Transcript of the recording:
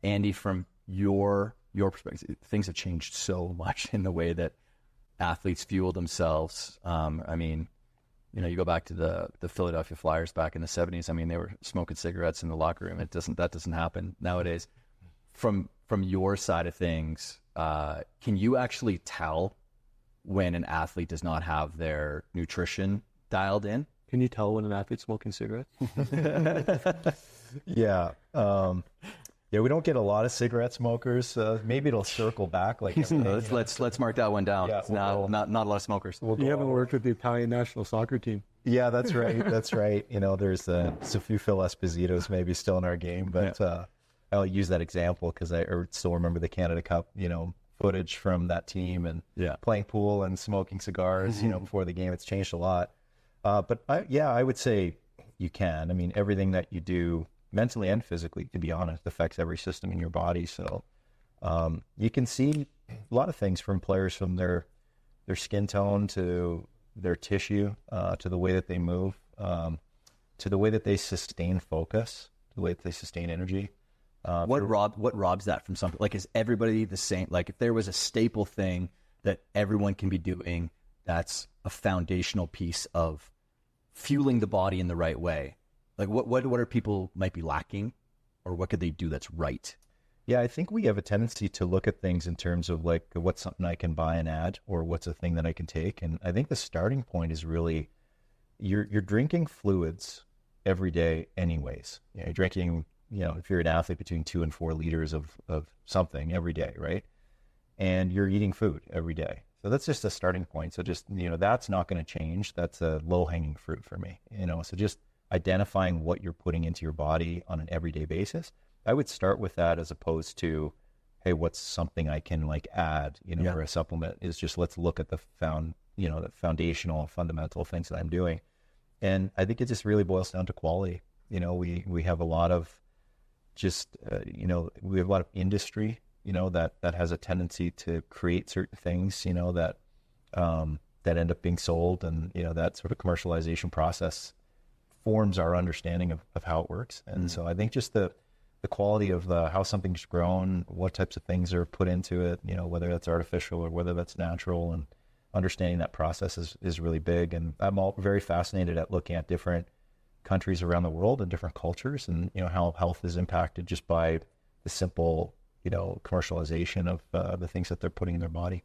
Andy, from your perspective, things have changed so much in the way that athletes fuel themselves. I mean, you know, you go back to the Philadelphia Flyers back in the 70s. I mean, they were smoking cigarettes in the locker room. That doesn't happen nowadays. From your side of things, can you actually tell when an athlete does not have their nutrition dialed in? Can you tell when an athlete's smoking cigarettes? Yeah. Yeah, we don't get a lot of cigarette smokers. Maybe it'll circle back. Like let's mark that one down. Yeah, not a lot of smokers. You haven't worked with the Italian national soccer team. Yeah, that's right. That's right. You know, there's a few Phil Esposito's maybe still in our game, but I'll use that example because I still remember the Canada Cup, you know, footage from that team and playing pool and smoking cigars, you know, before the game. It's changed a lot. But I would say you can. I mean, everything that you do mentally and physically, to be honest, affects every system in your body. So you can see a lot of things from players, from their skin tone to their tissue, to the way that they move, to the way that they sustain focus, the way that they sustain energy. What robs that from something? Like, is everybody the same? Like, if there was a staple thing that everyone can be doing, that's a foundational piece of fueling the body in the right way. Like, what are people might be lacking, or what could they do that's right? Yeah, I think we have a tendency to look at things in terms of like, what's something I can buy and add, or what's a thing that I can take. And I think the starting point is really, you're drinking fluids every day anyways. You know, you're drinking, you know, if you're an athlete, between 2 and 4 liters of something every day, right? And you're eating food every day. So that's just a starting point. So just, you know, that's not going to change. That's a low-hanging fruit for me, you know. So just identifying what you're putting into your body on an everyday basis, I would start with that, as opposed to, hey, what's something I can like add, you know, for a supplement. Is just, let's look at the foundational, fundamental things that I'm doing. And I think it just really boils down to quality. You know, we have a lot of just, you know, we have a lot of industry, you know, that has a tendency to create certain things, you know, that end up being sold, and, you know, that sort of commercialization process forms our understanding of how it works. And so I think just the quality of how something's grown, what types of things are put into it, you know, whether that's artificial or whether that's natural, and understanding that process is really big. And I'm all very fascinated at looking at different countries around the world and different cultures, and, you know, how health is impacted just by the simple, you know, commercialization of the things that they're putting in their body.